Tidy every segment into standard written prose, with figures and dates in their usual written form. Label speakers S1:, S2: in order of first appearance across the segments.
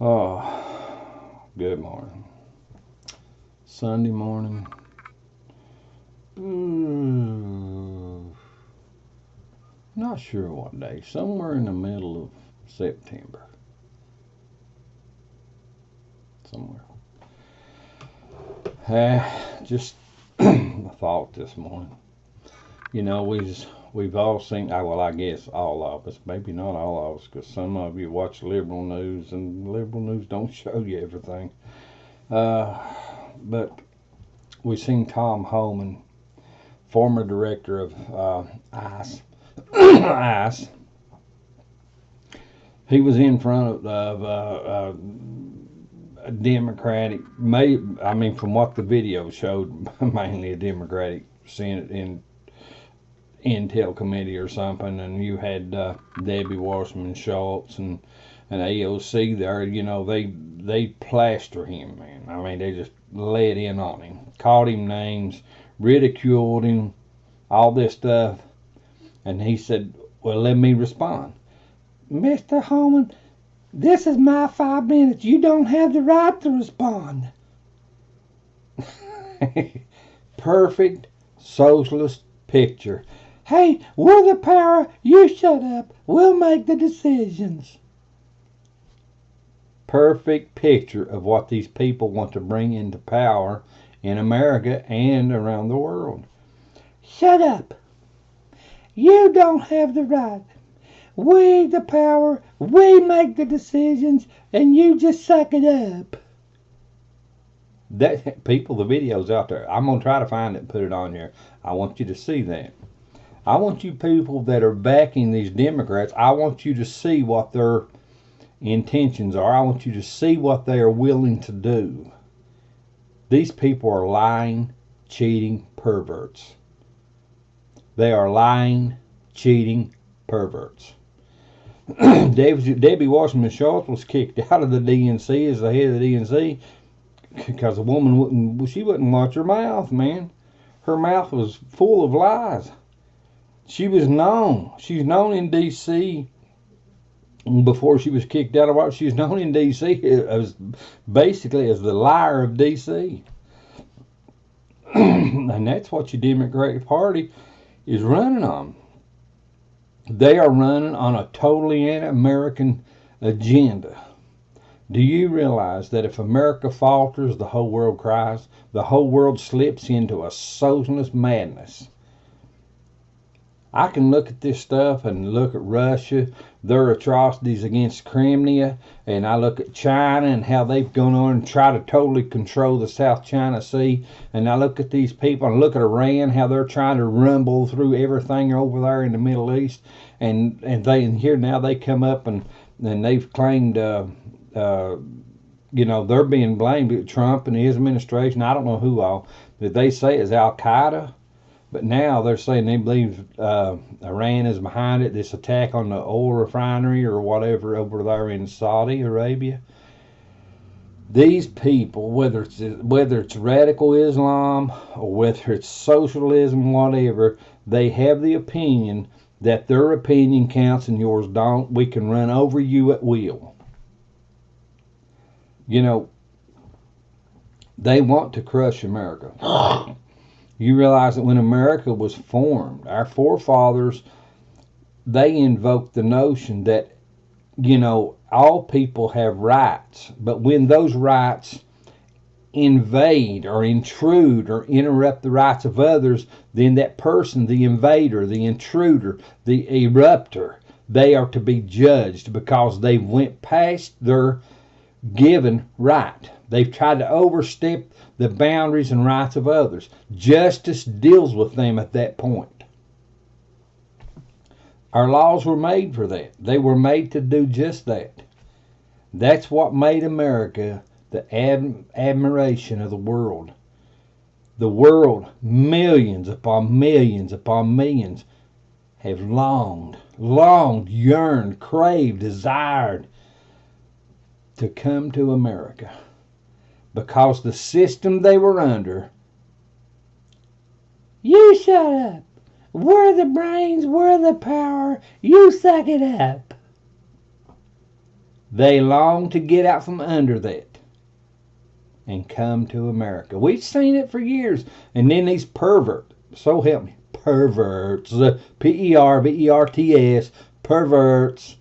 S1: Oh, good morning. Sunday morning. Not sure what day. Somewhere in the middle of September. Somewhere. Just a thought this morning. You know, we've all seen. Well, I guess all of us. Maybe not all of us, because some of you watch liberal news, and liberal news don't show you everything. But we've seen Tom Homan, former director of ICE. ICE. He was in front of a Democratic, from what the video showed, mainly a Democratic Senate in Intel committee or something, and you had Debbie Wasserman Schultz and AOC there. You know, they plaster him, man. I mean, they just let in on him, called him names, ridiculed him, all this stuff, and he said, "Well, let me respond, Mr. Homan. This is my 5 minutes. You don't have the right to respond." Perfect socialist picture. Hey, we're the power. You shut up. We'll make the decisions. Perfect picture of what these people want to bring into power in America and around the world. Shut up. You don't have the right. We the power, we make the decisions, and you just suck it up. That people, the video's out there. I'm gonna try to find it and put it on here. I want you to see that. I want you people that are backing these Democrats, I want you to see what their intentions are. I want you to see what they are willing to do. These people are lying, cheating perverts. They are lying, cheating perverts. Debbie Wasserman Schultz was kicked out of the DNC as the head of the DNC because the woman wouldn't watch her mouth, man. Her mouth was full of lies. She was known. She's known in D.C. before she was kicked out of office. She was known in D.C. as basically as the liar of D.C. And that's what your Democratic Party is running on. They are running on a totally anti-American agenda. Do you realize that if America falters, the whole world cries? The whole world slips into a socialist madness. I can look at this stuff and look at Russia, their atrocities against Crimea, and I look at China and how they've gone on and try to totally control the South China Sea, and I look at these people and look at Iran, how they're trying to rumble through everything over there in the Middle East, and here now they come up and they've claimed they're being blamed, Trump and his administration, I don't know who all, that they say is Al-Qaeda. But now they're saying they believe Iran is behind it, this attack on the oil refinery or whatever over there in Saudi Arabia. These people, whether it's radical Islam or whether it's socialism, whatever, they have the opinion that their opinion counts and yours don't. We can run over you at will. You know, they want to crush America. You realize that when America was formed, our forefathers, they invoked the notion that, all people have rights. But when those rights invade or intrude or interrupt the rights of others, then that person, the invader, the intruder, the erupter, they are to be judged because they went past their given right. They've tried to overstep the boundaries and rights of others. Justice deals with them at that point. Our laws were made for that. They were made to do just that. That's what made America the admiration of the world. The world, millions upon millions upon millions, have longed, yearned, craved, desired to come to America. Because the system they were under, you shut up. We're the brains, we're the power, you suck it up. They long to get out from under that and come to America. We've seen it for years. And then these perverts, so help me, perverts, P-E-R-V-E-R-T-S, perverts,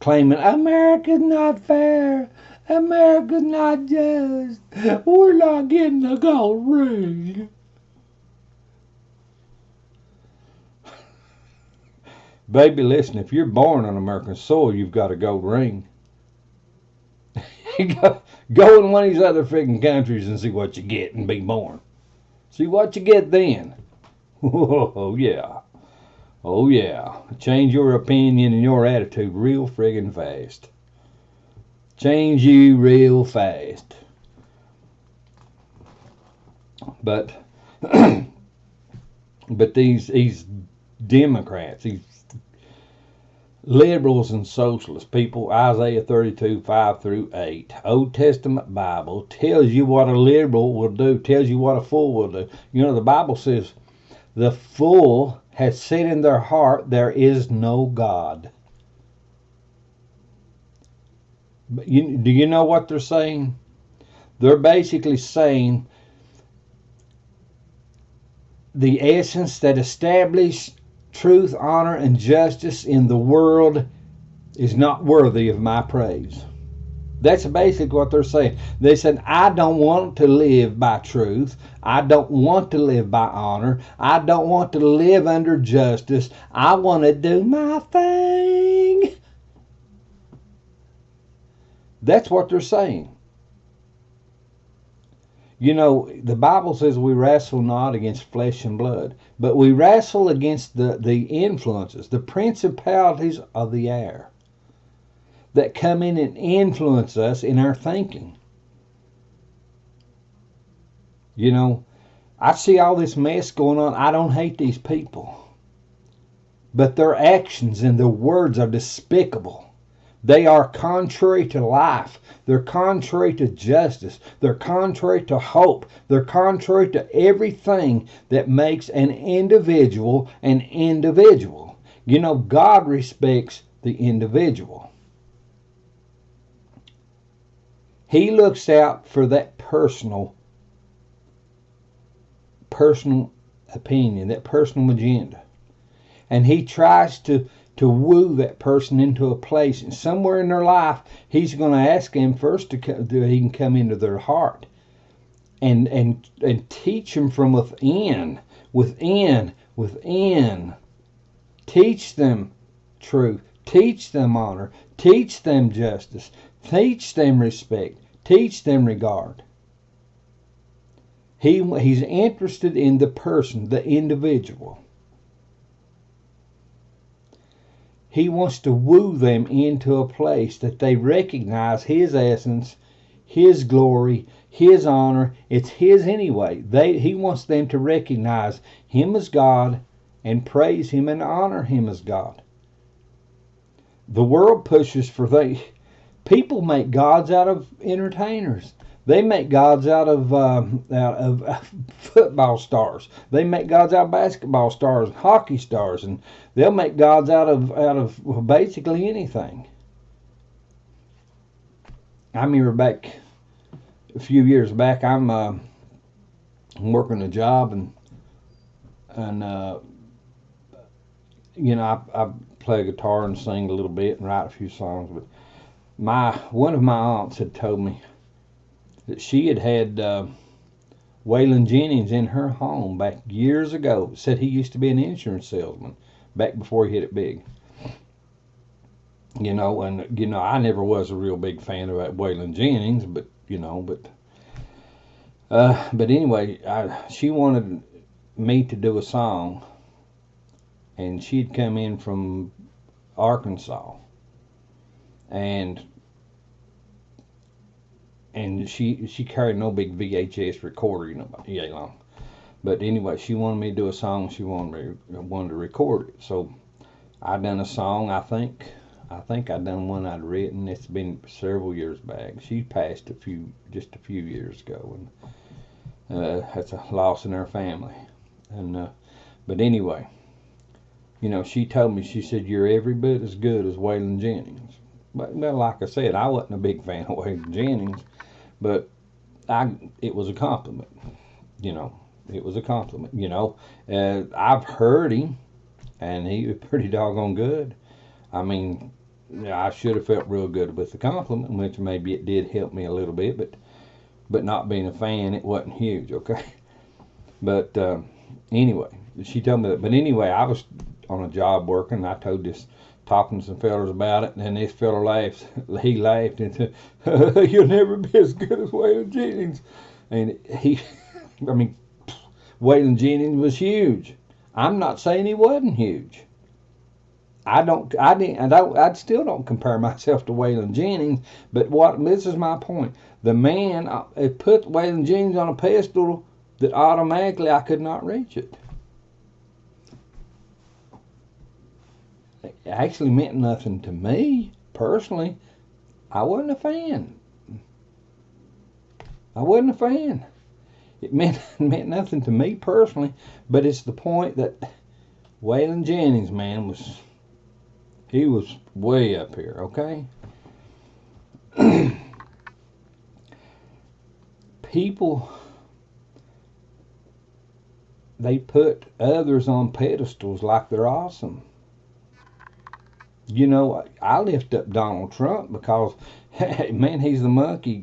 S1: claiming America's not fair, America's not just, we're not getting the gold ring. Baby, listen, if you're born on American soil, you've got a gold ring. Go in one of these other freaking countries and see what you get and be born. See what you get then. Oh, yeah. Oh, yeah. Change your opinion and your attitude real friggin' fast. Change you real fast. But these Democrats, these liberals and socialists, people, Isaiah 32, 5 through 8, Old Testament Bible, tells you what a liberal will do, tells you what a fool will do. You know, the Bible says, the fool has said in their heart, there is no God. But do you know what they're saying? They're basically saying the essence that established truth, honor, and justice in the world is not worthy of my praise. That's basically what they're saying. They said, I don't want to live by truth. I don't want to live by honor. I don't want to live under justice. I want to do my thing. That's what they're saying. You know, the Bible says we wrestle not against flesh and blood, but we wrestle against the influences, the principalities of the air that come in and influence us in our thinking. You know, I see all this mess going on. I don't hate these people, but their actions and their words are despicable. They are contrary to life. They're contrary to justice. They're contrary to hope. They're contrary to everything that makes an individual an individual. You know, God respects the individual. He looks out for that personal opinion, that personal agenda. And he tries to woo that person into a place, and somewhere in their life, he's going to ask them first he can come into their heart and teach them from within. Teach them truth, teach them honor, teach them justice, teach them respect, teach them regard. He's interested in the person, the individual. He wants to woo them into a place that they recognize His essence, His glory, His honor. It's His anyway. He wants them to recognize Him as God and praise Him and honor Him as God. The world pushes for people make gods out of entertainers. They make gods out of football stars. They make gods out of basketball stars, hockey stars, and they'll make gods out of basically anything. I remember back a few years back, I'm working a job, and you know, I play guitar and sing a little bit and write a few songs. But one of my aunts had told me that she had Waylon Jennings in her home back years ago. Said he used to be an insurance salesman back before he hit it big. You know, and you know, I never was a real big fan of that Waylon Jennings, but anyway, she wanted me to do a song, and she'd come in from Arkansas, and she carried no big VHS recorder, you know, about yay long. But anyway, she wanted me to do a song. She wanted to record it. So I done a song. I think I done one I'd written. It's been several years back. She passed just a few years ago, and that's a loss in our family. And but anyway, you know, she told me, she said, "You're every bit as good as Waylon Jennings." But well, like I said, I wasn't a big fan of Waylon Jennings, but it was a compliment. You know, it was a compliment. I've heard him, and he was pretty doggone good. I mean, I should have felt real good with the compliment, which maybe it did help me a little bit, but not being a fan, it wasn't huge, okay? But anyway, she told me that. But anyway, I was on a job working, and I told this, talking to some fellas about it, and then this fella laughed. He laughed and said, "You'll never be as good as Waylon Jennings." And I mean, Waylon Jennings was huge. I'm not saying he wasn't huge. I still don't compare myself to Waylon Jennings, but this is my point. The man it put Waylon Jennings on a pedestal that automatically I could not reach it. It actually meant nothing to me personally. I wasn't a fan. It meant nothing to me personally, but it's the point that Waylon Jennings, man, he was way up here, okay? People, they put others on pedestals like they're awesome. I lift up Donald Trump because, man, he's the monkey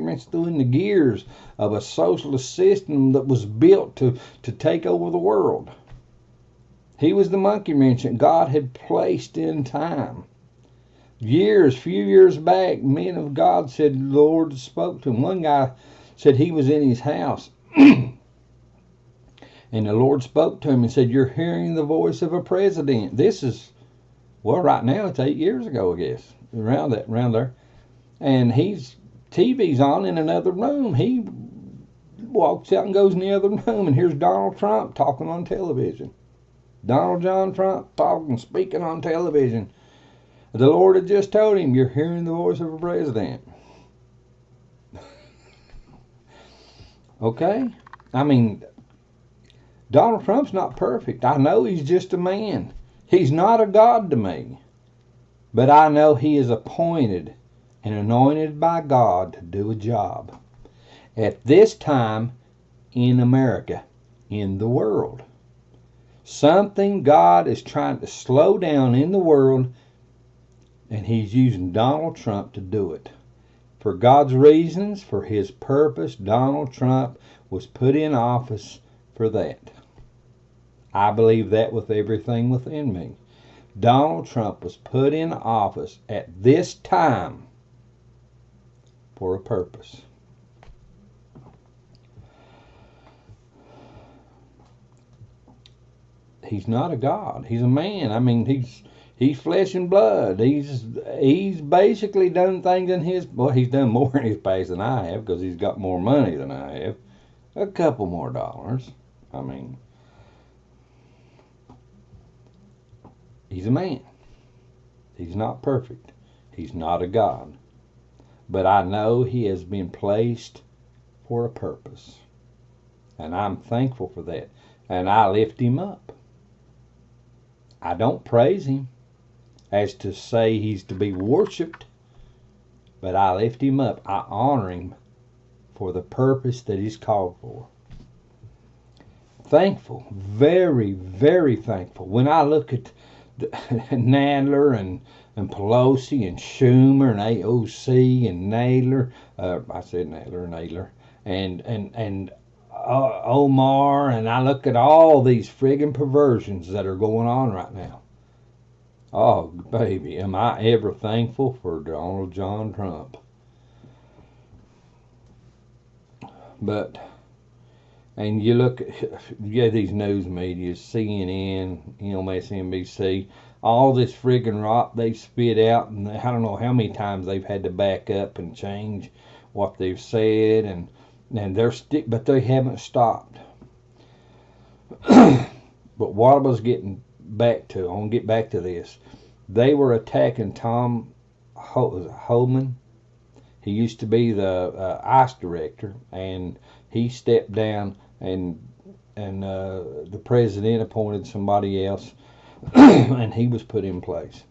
S1: wrench through in the gears of a socialist system that was built to take over the world. He was the monkey wrench that God had placed in time. Few years back, men of God said the Lord spoke to him. One guy said he was in his house, and the Lord spoke to him and said, "You're hearing the voice of a president." This is, right now it's 8 years ago, I guess, around there. And TV's on in another room. He walks out and goes in the other room, and here's Donald Trump talking on television. Donald John Trump speaking on television. The Lord had just told him, "You're hearing the voice of a president." Okay? I mean, Donald Trump's not perfect. I know he's just a man. He's not a God to me. But I know he is appointed and anointed by God to do a job. At this time in America, in the world. Something God is trying to slow down in the world, and he's using Donald Trump to do it. For God's reasons, for his purpose, Donald Trump was put in office for that. I believe that with everything within me. Donald Trump was put in office at this time for a purpose. He's not a God. He's a man. I mean, he's flesh and blood. He's basically done things in he's done more in his past than I have because he's got more money than I have. A couple more dollars. I mean, he's a man. He's not perfect. He's not a God. But I know he has been placed for a purpose. And I'm thankful for that. And I lift him up. I don't praise him as to say he's to be worshipped, but I lift him up. I honor him for the purpose that he's called for. Thankful, very, very thankful. When I look at Nadler and Pelosi and Schumer and AOC and Nadler, and Omar, and I look at all these friggin' perversions that are going on right now. Oh, baby, am I ever thankful for Donald John Trump. But, and you look at these news media, CNN, MSNBC, all this friggin' rot they spit out, and I don't know how many times they've had to back up and change what they've said, and but they haven't stopped. But what I was getting back to, I want to get back to this. They were attacking Tom Homan. He used to be the ICE director, and he stepped down, and the president appointed somebody else, and he was put in place.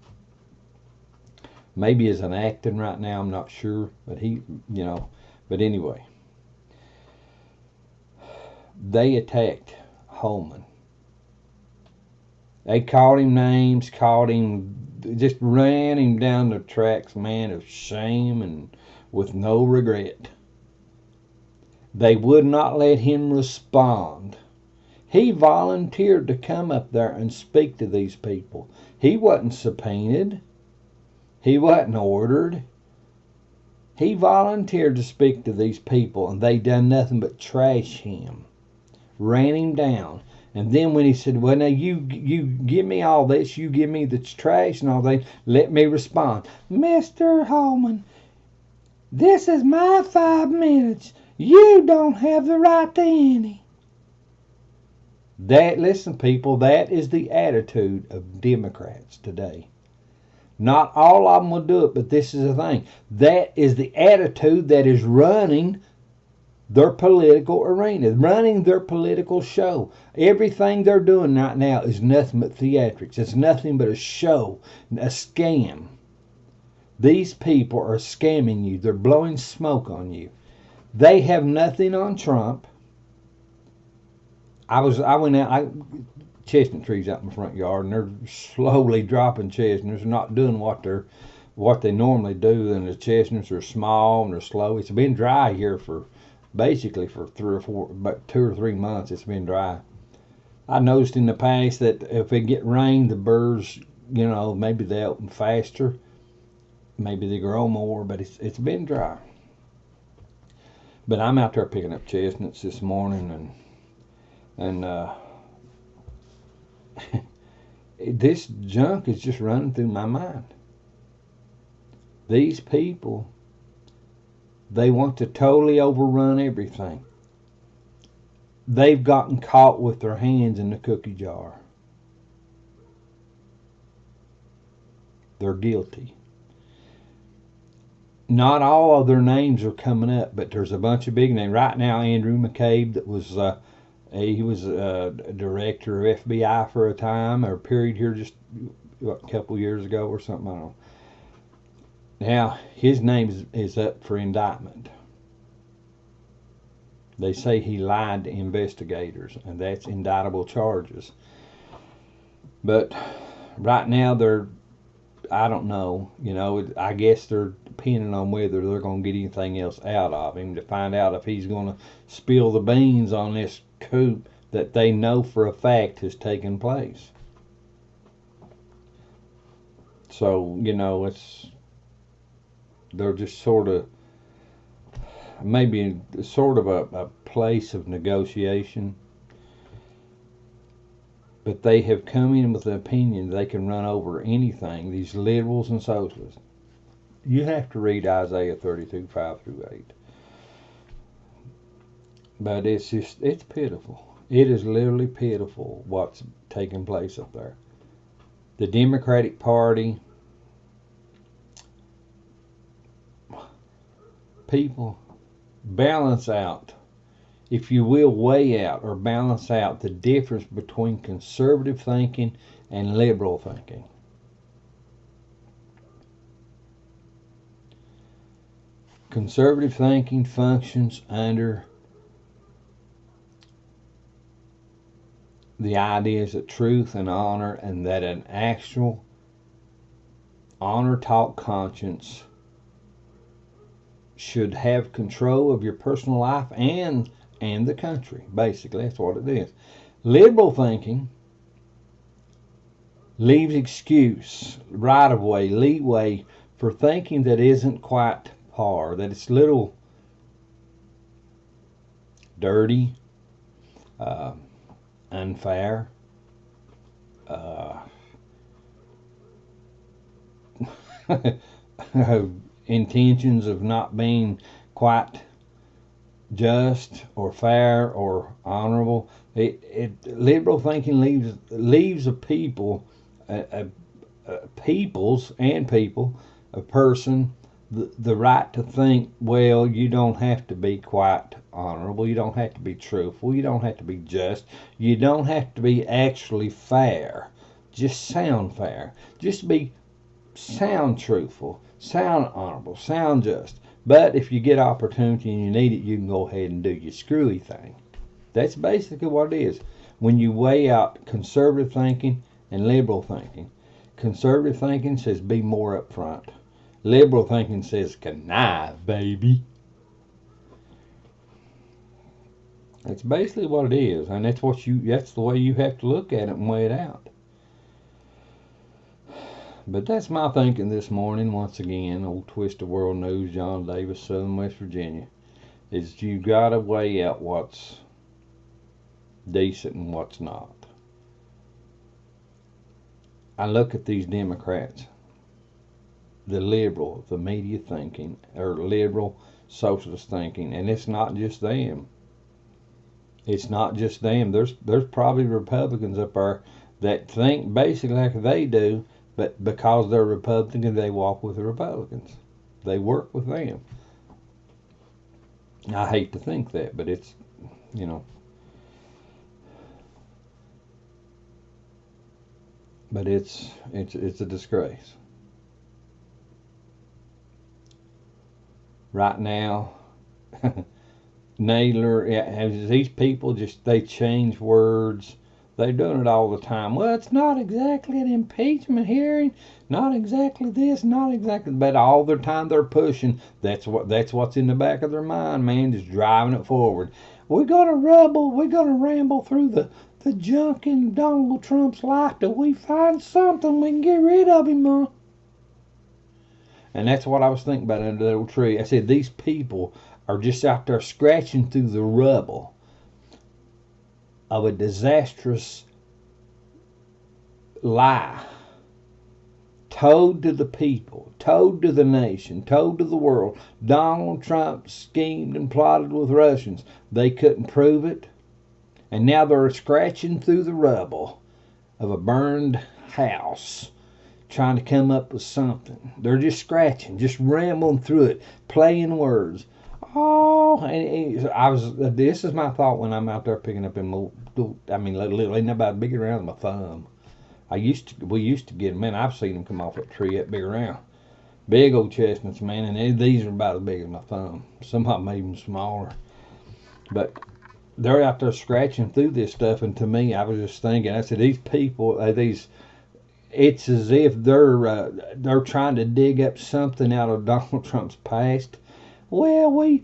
S1: Maybe is an acting right now, I'm not sure. But but anyway. They attacked Holman. They called him names, just ran him down the tracks, man, of shame and with no regret. They would not let him respond. He volunteered to come up there and speak to these people. He wasn't subpoenaed. He wasn't ordered. He volunteered to speak to these people, and they done nothing but trash him. Ran him down. And then when he said, well, now you give me all this, you give me the trash and all that, let me respond. Mr. Holman, this is my 5 minutes. You don't have the right to any. Listen, people, that is the attitude of Democrats today. Not all of them will do it, but this is the thing. That is the attitude that is running their political arena, running their political show. Everything they're doing right now is nothing but theatrics. It's nothing but a show, a scam. These people are scamming you. They're blowing smoke on you. They have nothing on Trump. I went out, chestnut trees out in my front yard, and they're slowly dropping chestnuts. They're not doing what they normally do, and the chestnuts are small and they're slow. It's been dry here for 2 or 3 months. It's been dry. I noticed in the past that if it get rain, the birds, maybe they open faster, maybe they grow more, but it's been dry. But I'm out there picking up chestnuts this morning, and this junk is just running through my mind. These people, they want to totally overrun everything. They've gotten caught with their hands in the cookie jar. They're guilty. Not all of their names are coming up, but there's a bunch of big names. Right now, Andrew McCabe, that was he was a director of FBI for a time, or a period here just a couple years ago or something, I don't know. Now, his name is up for indictment. They say he lied to investigators, and that's indictable charges. But right now, I don't know, I guess they're depending on whether they're going to get anything else out of him to find out if he's going to spill the beans on this coup that they know for a fact has taken place. So, they're just sort of, maybe sort of a place of negotiation. But they have come in with the opinion they can run over anything, these liberals and socialists. You have to read Isaiah 32:5-8. But it's pitiful. It is literally pitiful what's taking place up there. The Democratic Party, people, balance out, if you will, weigh out or balance out the difference between conservative thinking and liberal thinking. Conservative thinking functions under the ideas of truth and honor, and that an actual honor-taught conscience should have control of your personal life and the country. Basically, that's what it is. Liberal thinking leaves excuse, right-of-way, leeway for thinking that isn't quite par, that it's little dirty, unfair, intentions of not being quite just or fair or honorable. Liberal thinking leaves a people, a person, the right to think, well, you don't have to be quite honorable, you don't have to be truthful, you don't have to be just, you don't have to be actually fair. Just sound fair. Just be sound truthful, sound honorable, sound just. But if you get opportunity and you need it, you can go ahead and do your screwy thing. That's basically what it is. When you weigh out conservative thinking and liberal thinking, conservative thinking says be more upfront. Liberal thinking says connive, baby. That's basically what it is, and that's the way you have to look at it and weigh it out. But that's my thinking this morning. Once again, old Twist of World News, John Davis, Southern West Virginia, is you gotta weigh out what's decent and what's not. I look at these Democrats, the media thinking, or liberal socialist thinking, and it's not just them. It's not just them. There's probably Republicans up there that think basically like they do, but because they're Republicans, they walk with the Republicans. They work with them. I hate to think that, but it's, you know. But it's a disgrace. Right now, Naylor, these people they change words. They're doing it all the time. Well, it's not exactly an impeachment hearing, not exactly this, not exactly, but all the time they're pushing. That's what's in the back of their mind, man, just driving it forward. We're gonna ramble through the junk in Donald Trump's life till we find something we can get rid of him on. And that's what I was thinking about under that old tree. I said these people are just out there scratching through the rubble of a disastrous lie told to the people, told to the nation, told to the world. Donald Trump schemed and plotted with Russians. They couldn't prove it. And now they're scratching through the rubble of a burned house, trying to come up with something. They're just scratching, just rambling through it, playing words. Oh, and this is my thought when I'm out there picking up them little, ain't about big around my thumb. We used to get them, man, I've seen them come off that tree that big around. Big old chestnuts, man, and these are about as big as my thumb. Some of them even smaller. But they're out there scratching through this stuff, and to me, I was just thinking, I said, these people, it's as if they're trying to dig up something out of Donald Trump's past. Well, we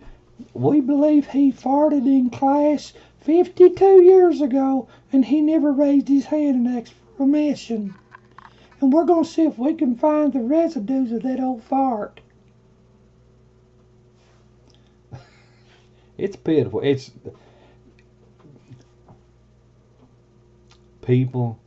S1: believe he farted in class 52 years ago, and he never raised his hand and asked for permission. And we're going to see if we can find the residues of that old fart. It's pitiful. It's people,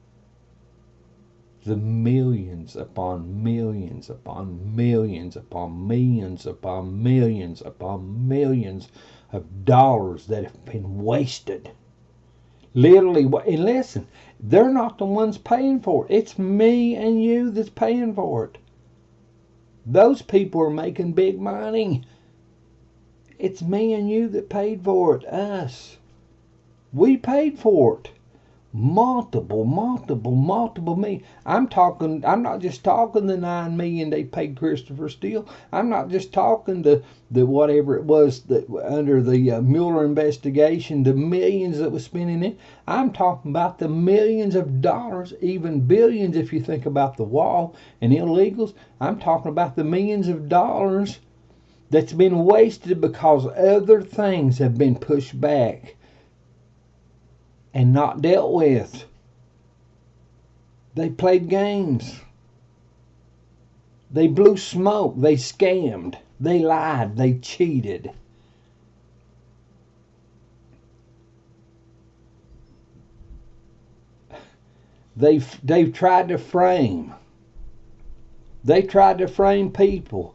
S1: the millions upon millions upon millions upon millions upon millions upon millions of dollars that have been wasted. Literally, and listen, they're not the ones paying for it. It's me and you that's paying for it. Those people are making big money. It's me and you that paid for it. Us. We paid for it. Multiple million. I'm not just talking the $9 million they paid Christopher Steele. I'm not just talking the whatever it was that under the Mueller investigation, the millions that was spent in it. I'm talking about the millions of dollars, even billions if you think about the wall and illegals. I'm talking about the millions of dollars that's been wasted because other things have been pushed back and not dealt with. They played games. They blew smoke. They scammed. They lied. They cheated. They've tried to frame. They tried to frame people.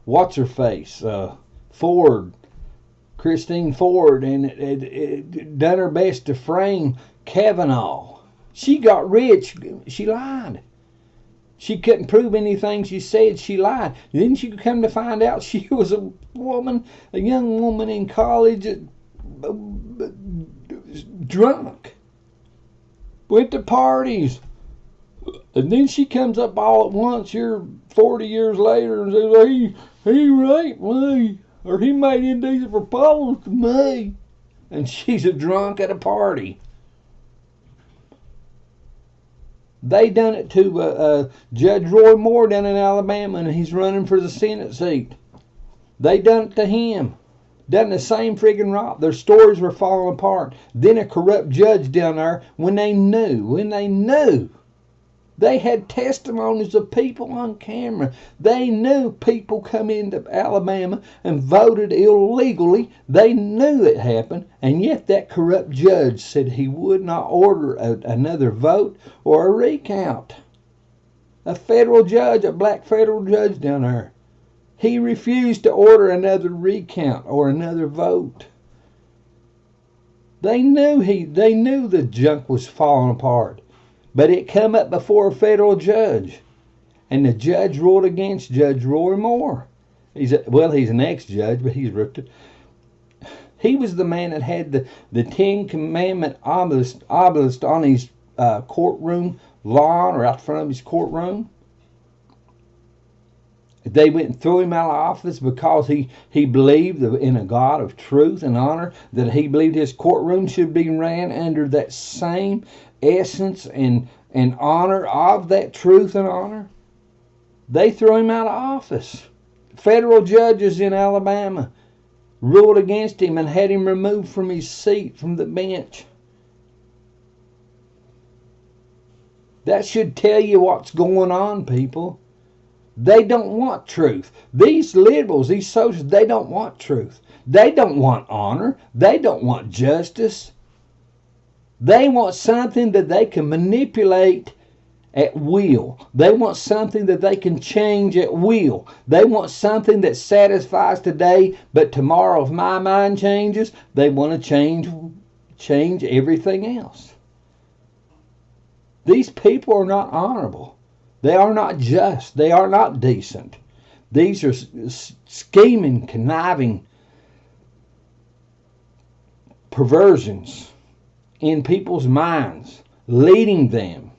S1: What's her face? Ford. Christine Ford, and it done her best to frame Kavanaugh. She got rich. She lied. She couldn't prove anything she said. She lied. Then she come to find out she was a young woman in college, drunk. Went to parties. And then she comes up all at once here 40 years later and says, he raped me, or he made indecent proposals to me. And she's a drunk at a party. They done it to Judge Roy Moore down in Alabama, and he's running for the Senate seat. They done it to him. Done the same friggin' rot. Their stories were falling apart. Then a corrupt judge down there, when they knew, they had testimonies of people on camera. They knew people come into Alabama and voted illegally. They knew it happened, and yet that corrupt judge said he would not order another vote or a recount. A federal judge, a black federal judge down there. He refused to order another recount or another vote. They knew the junk was falling apart. But it come up before a federal judge. And the judge ruled against Judge Roy Moore. He's an ex-judge, but he's ripped it. He was the man that had the Ten Commandment obelisk on his courtroom lawn or out front of his courtroom. They went and threw him out of office because he believed in a God of truth and honor, that he believed his courtroom should be ran under that same essence and honor of that truth and honor. They threw him out of office. Federal judges in Alabama ruled against him and had him removed from his seat, from the bench. That should tell you what's going on, people. They don't want truth. These liberals, these socialists, they don't want truth. They don't want honor. They don't want justice. They want something that they can manipulate at will. They want something that they can change at will. They want something that satisfies today, but tomorrow if my mind changes, they want to change everything else. These people are not honorable. They are not just. They are not decent. These are scheming, conniving perversions in people's minds, leading them.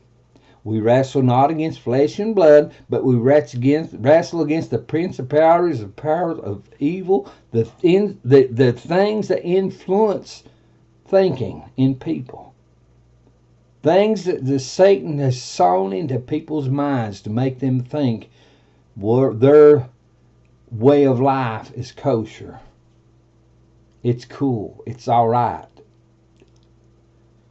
S1: We wrestle not against flesh and blood, but we wrestle against the principalities and powers of evil, the things that influence thinking in people. Things that Satan has sown into people's minds to make them think their way of life is kosher. It's cool. It's all right.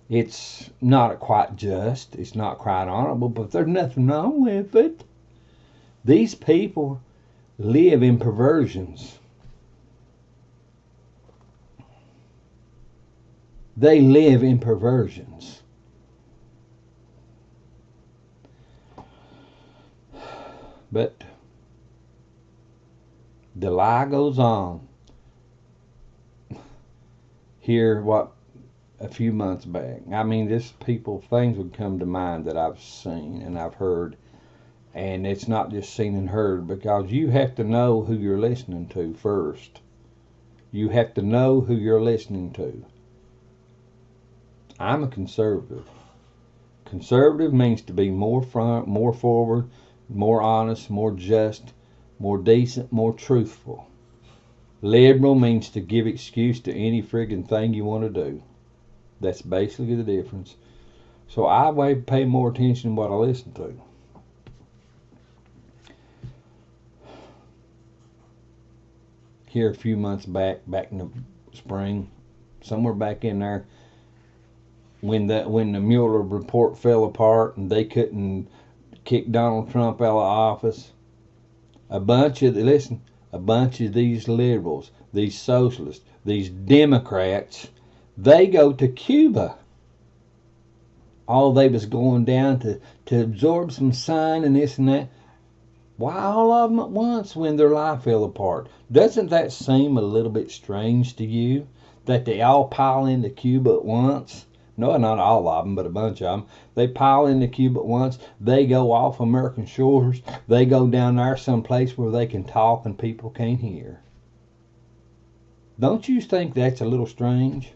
S1: It's not quite just. It's not quite honorable, but there's nothing wrong with it. These people live in perversions. They live in perversions. But the lie goes on. Here, a few months back. I mean, things would come to mind that I've seen and I've heard. And it's not just seen and heard, because you have to know who you're listening to first. You have to know who you're listening to. I'm a conservative. Conservative means to be more front, more forward, more honest, more just, more decent, more truthful. Liberal means to give excuse to any friggin' thing you want to do. That's basically the difference. So I pay more attention to what I listen to. Here a few months back in the spring, somewhere back in there, when the Mueller report fell apart and they couldn't kick Donald Trump out of office, a bunch of these liberals, these socialists, these Democrats, they go to Cuba. All they was going down to absorb some sun and this and that. Why all of them at once when their life fell apart? Doesn't that seem a little bit strange to you? That they all pile into Cuba at once? No, not all of them, but a bunch of them. They pile into Cuba at once. They go off American shores. They go down there someplace where they can talk and people can't hear. Don't you think that's a little strange?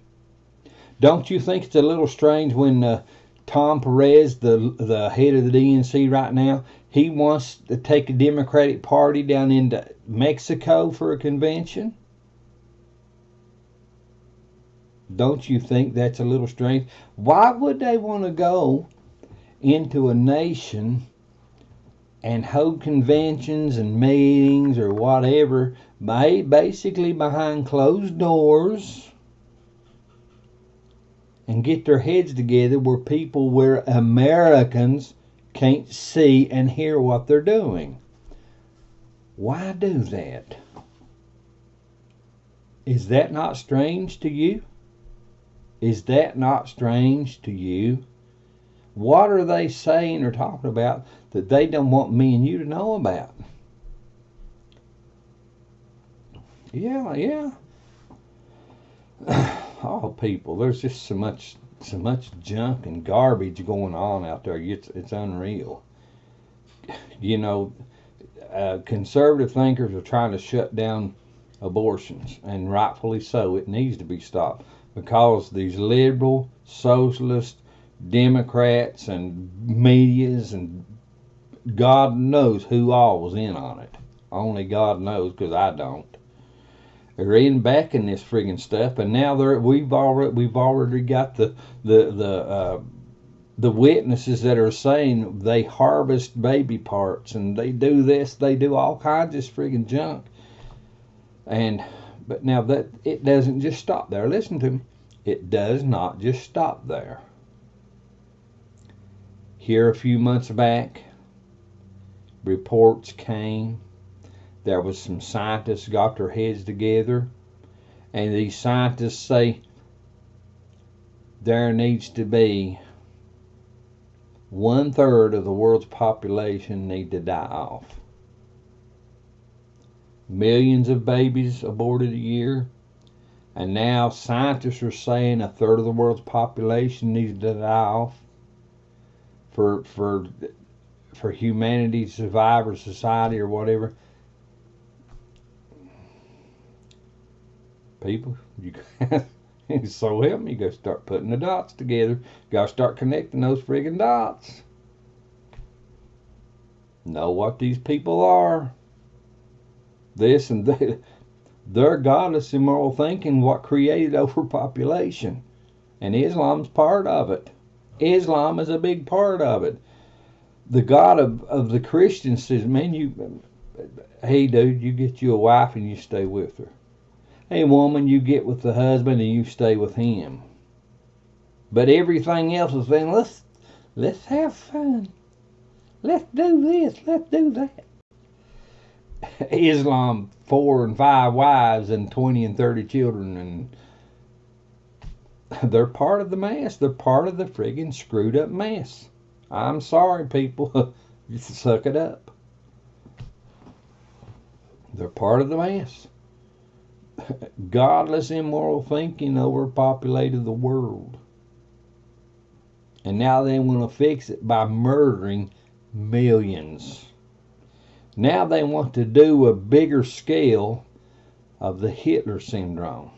S1: Don't you think it's a little strange when Tom Perez, the head of the DNC right now, he wants to take a Democratic Party down into Mexico for a convention? Don't you think that's a little strange? Why would they want to go into a nation and hold conventions and meetings or whatever, basically behind closed doors, and get their heads together where Americans can't see and hear what they're doing? Why do that? Is that not strange to you? Is that not strange to you? What are they saying or talking about that they don't want me and you to know about? Yeah. Oh, people, there's just so much junk and garbage going on out there. It's unreal. You know, conservative thinkers are trying to shut down abortions, and rightfully so. It needs to be stopped because these liberal, socialist, Democrats and medias and God knows who all was in on it. Only God knows, because I don't. They're in back in this friggin' stuff, and now we've already got the witnesses that are saying they harvest baby parts and they do this, they do all kinds of friggin' junk. But now that it doesn't just stop there. Listen to me. It does not just stop there. Here a few months back, reports came. There was some scientists got their heads together, and these scientists say there needs to be 1/3 of the world's population need to die off. Millions of babies aborted a year, and now scientists are saying 1/3 of the world's population needs to die off for humanity to survive, or society, or whatever. People, so help me, you gotta start putting the dots together. You gotta start connecting those friggin' dots. Know what these people are. This and that. Their godless, immoral thinking what created overpopulation. And Islam's part of it. Islam is a big part of it. The God of the Christians says, man, hey dude, you get you a wife and you stay with her. Hey woman, you get with the husband and you stay with him. But everything else is saying, let's have fun. Let's do this, let's do that. Islam, 4 and 5 wives and 20 and 30 children, and they're part of the mess. They're part of the friggin' screwed up mess. I'm sorry, people. Just suck it up. They're part of the mess. Godless, immoral thinking overpopulated the world. And now they want to fix it by murdering millions. Now they want to do a bigger scale of the Hitler syndrome.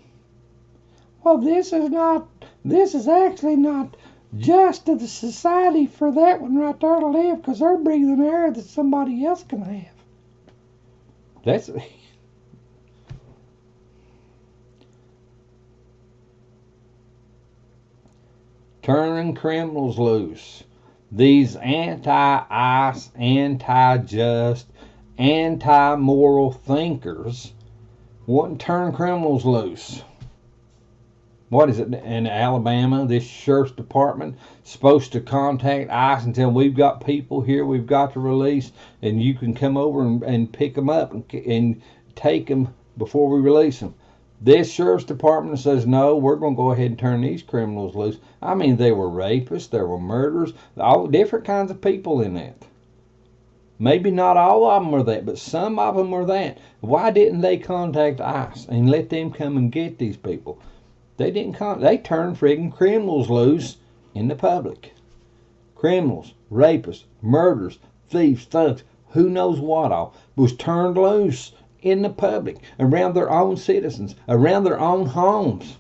S1: Well, this is actually not just to the society for that one right there to live, because they're breathing air that somebody else can have. That's... Turning criminals loose. These anti-ICE, anti-just, anti-moral thinkers want to turn criminals loose. What is it in Alabama? This sheriff's department supposed to contact ICE and tell them, we've got people here we've got to release, and you can come over and pick them up and take them before we release them. This sheriff's department says, no, we're going to go ahead and turn these criminals loose. I mean, they were rapists, there were murderers, all different kinds of people in that. Maybe not all of them were that, but some of them were that. Why didn't they contact ICE and let them come and get these people? They didn't. They turned friggin' criminals loose in the public. Criminals, rapists, murderers, thieves, thugs, who knows what all, was turned loose in the public, around their own citizens, around their own homes.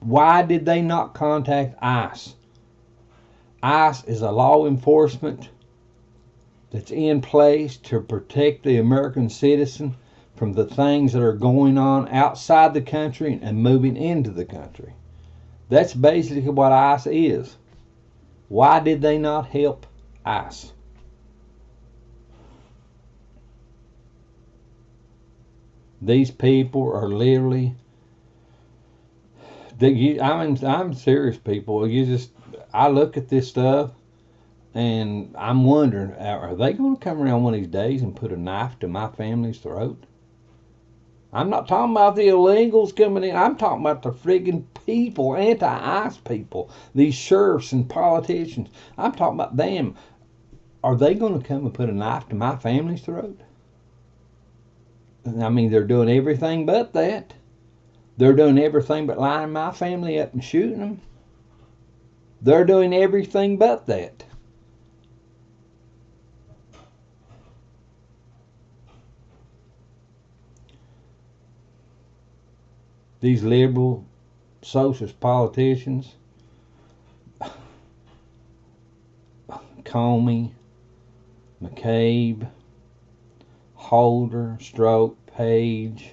S1: Why did they not contact ICE? ICE is a law enforcement that's in place to protect the American citizen from the things that are going on outside the country and moving into the country. That's basically what ICE is. Why did they not help ICE? These people are literally, I'm serious, people. I look at this stuff and I'm wondering, are they going to come around one of these days and put a knife to my family's throat? I'm not talking about the illegals coming in. I'm talking about the friggin' people, anti-ICE people, these sheriffs and politicians. I'm talking about them. Are they going to come and put a knife to my family's throat? I mean, they're doing everything but that. They're doing everything but lining my family up and shooting them. They're doing everything but that. These liberal socialist politicians, Comey, McCabe, Holder, Stroke, Page,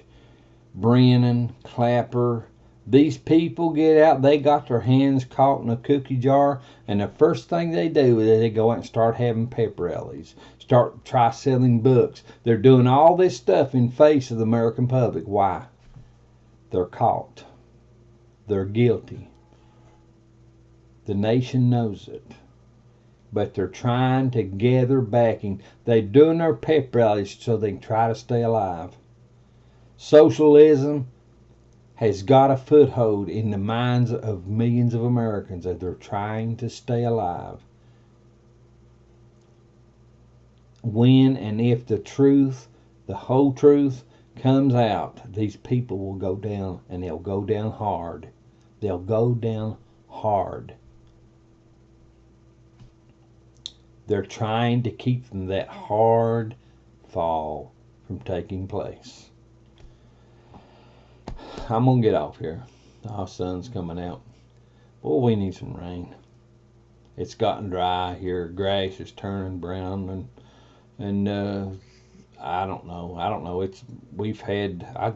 S1: Brennan, Clapper, these people get out, they got their hands caught in a cookie jar, and the first thing they do is they go out and start having pep rallies, try selling books. They're doing all this stuff in face of the American public. Why? They're caught. They're guilty. The nation knows it. But they're trying to gather backing. They're doing their pep rallies so they can try to stay alive. Socialism has got a foothold in the minds of millions of Americans as they're trying to stay alive. When and if the truth, the whole truth, comes out, these people will go down, and they'll go down hard. They'll go down hard. They're trying to keep that hard fall from taking place. I'm going to get off here. Our sun's coming out. Boy, we need some rain. It's gotten dry here. Grass is turning brown, and I don't know. It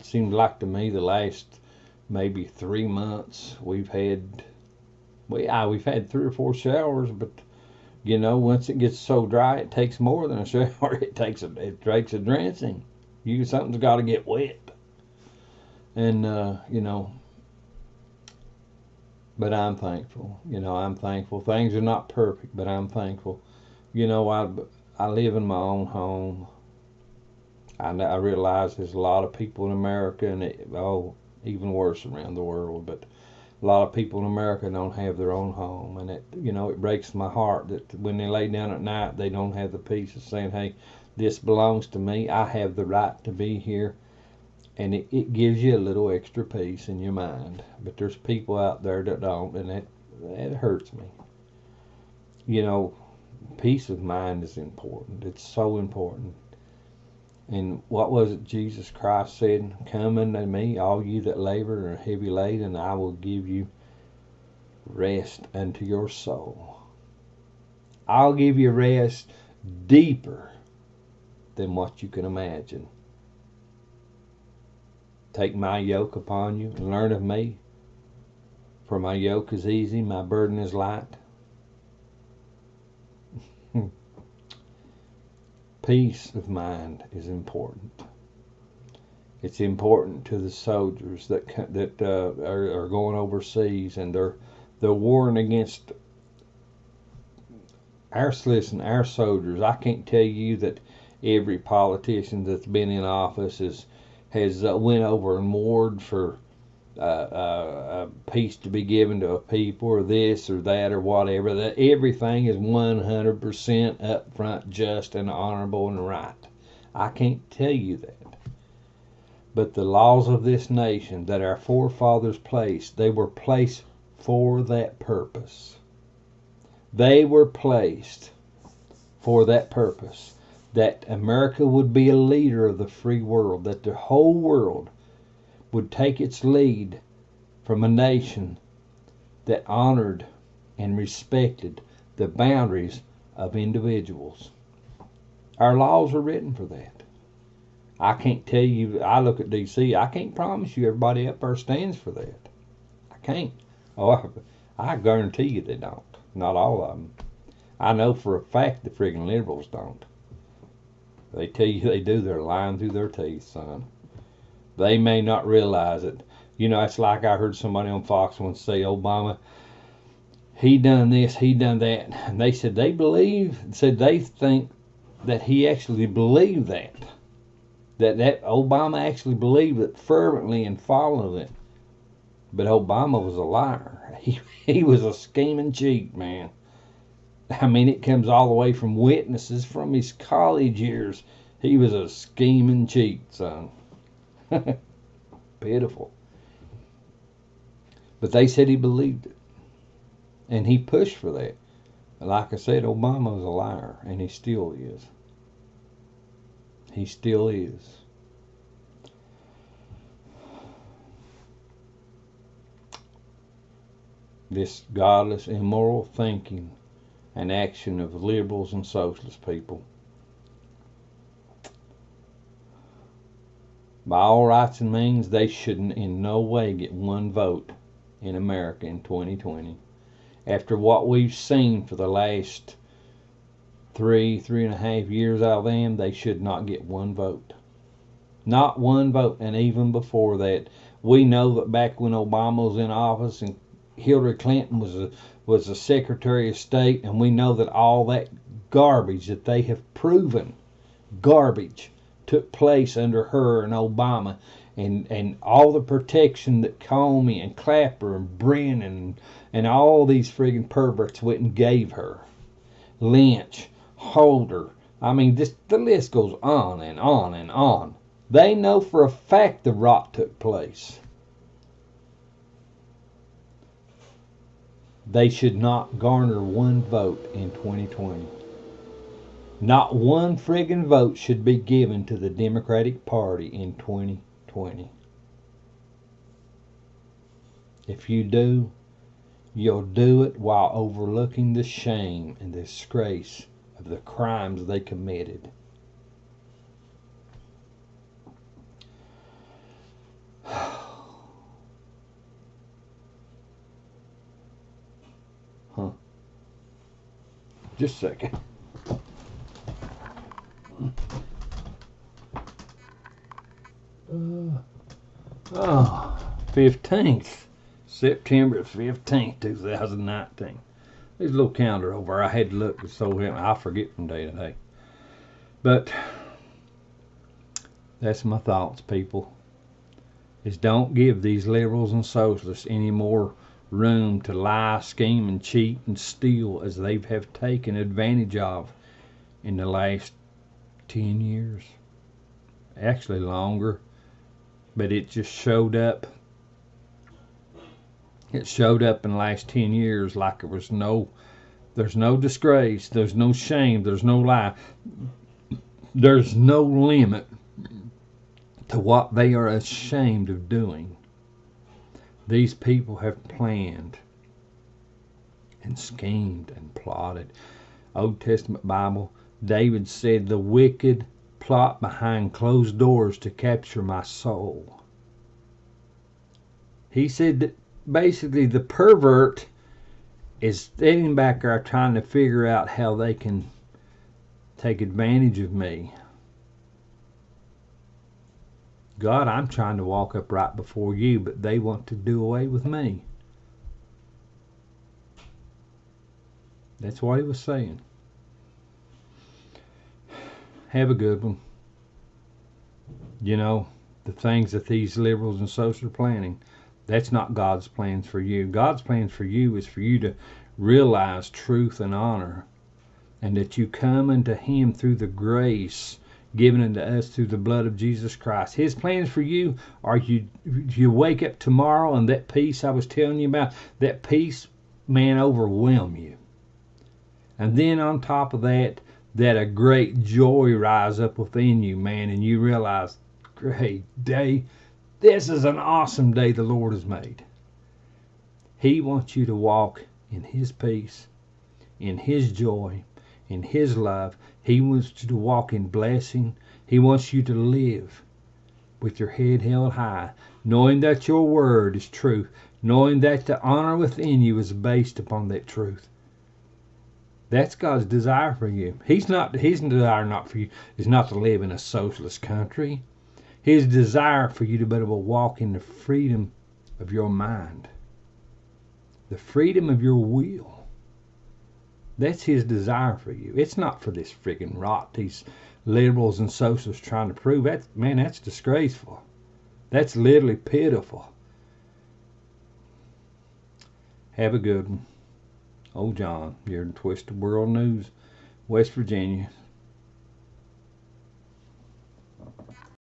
S1: seems like to me the last maybe 3 months we've had 3 or 4 showers, but you know, once it gets so dry, it takes more than a shower. It takes a drenching. Something's got to get wet, and you know. But I'm thankful. I'm thankful. Things are not perfect, but I'm thankful. I live in my own home. I realize there's a lot of people in America, and even worse around the world, but a lot of people in America don't have their own home, and it breaks my heart that when they lay down at night, they don't have the peace of saying, hey, this belongs to me. I have the right to be here, and it gives you a little extra peace in your mind. But there's people out there that don't, and that hurts me. Peace of mind is important. It's so important. And what was it Jesus Christ said? Come unto me, all you that labor and are heavy laden, and I will give you rest unto your soul. I'll give you rest deeper than what you can imagine. Take my yoke upon you and learn of me, for my yoke is easy, my burden is light. Peace of mind is important. It's important to the soldiers that are going overseas, and they're warring against our soldiers. I can't tell you that every politician that's been in office has went over and warred for peace to be given to a people, or this or that or whatever. That everything is 100% upfront, just and honorable and right. I can't tell you that. But the laws of this nation that our forefathers placed, they were placed for that purpose. They were placed for that purpose. That America would be a leader of the free world, that the whole world would take its lead from a nation that honored and respected the boundaries of individuals. Our laws are written for that. I can't tell you, I look at D.C., I can't promise you everybody up there stands for that. I can't. Oh, I guarantee you they don't. Not all of them. I know for a fact the friggin' liberals don't. They tell you they do, they're lying through their teeth, son. They may not realize it. You know, it's like I heard somebody on Fox once say, Obama, he done this, he done that. And they said they think that he actually believed that. That Obama actually believed it fervently and followed it. But Obama was a liar. He was a scheming cheat, man. I mean, it comes all the way from witnesses from his college years. He was a scheming cheat, son. Pitiful. But they said he believed it. And he pushed for that. Like I said, Obama was a liar, and he still is. He still is. This godless, immoral thinking and action of liberals and socialist people, by all rights and means, they shouldn't in no way get one vote in America in 2020. After what we've seen for the last 3.5 years out of them, they should not get one vote. Not one vote. And even before that, we know that back when Obama was in office and Hillary Clinton was the Secretary of State, and we know that all that garbage that they have proven garbage took place under her and Obama, and all the protection that Comey and Clapper and Brennan and all these friggin' perverts went and gave her. Lynch, Holder, I mean, the list goes on and on and on. They know for a fact the rot took place. They should not garner one vote in 2020. Not one friggin' vote should be given to the Democratic Party in 2020. If you do, you'll do it while overlooking the shame and disgrace of the crimes they committed. Just a second. 15th, September 15th, 2019. There's a little calendar over there. I had to look, so I forget from day to day. But that's my thoughts, people. Is don't give these liberals and socialists any more room to lie, scheme, and cheat and steal as they have taken advantage of in the last 10 years. Actually longer. But it just showed up. It showed up in the last 10 years like there's no disgrace, there's no shame, there's no lie. There's no limit to what they are ashamed of doing. These people have planned and schemed and plotted. Old Testament Bible, David said, the wicked plot behind closed doors to capture my soul. He said that basically the pervert is sitting back there trying to figure out how they can take advantage of me. God, I'm trying to walk up right before you, but they want to do away with me. That's what he was saying. Have a good one. You know, the things that these liberals and socialists are planning, that's not God's plans for you. God's plans for you is for you to realize truth and honor, and that you come unto him through the grace given unto us through the blood of Jesus Christ. His plans for you are you wake up tomorrow and that peace I was telling you about, that peace, man, overwhelm you. And then on top of that, that a great joy rise up within you, man, and you realize, great day, this is an awesome day the Lord has made. He wants you to walk in His peace, in His joy, in His love. He wants you to walk in blessing. He wants you to live with your head held high, knowing that your word is truth, knowing that the honor within you is based upon that truth. That's God's desire for you. His desire not for you is not to live in a socialist country. His desire for you to be able to walk in the freedom of your mind, the freedom of your will. That's His desire for you. It's not for this friggin' rot these liberals and socialists trying to prove. That's disgraceful. That's literally pitiful. Have a good one. Old John, you're in Twisted World News, West Virginia.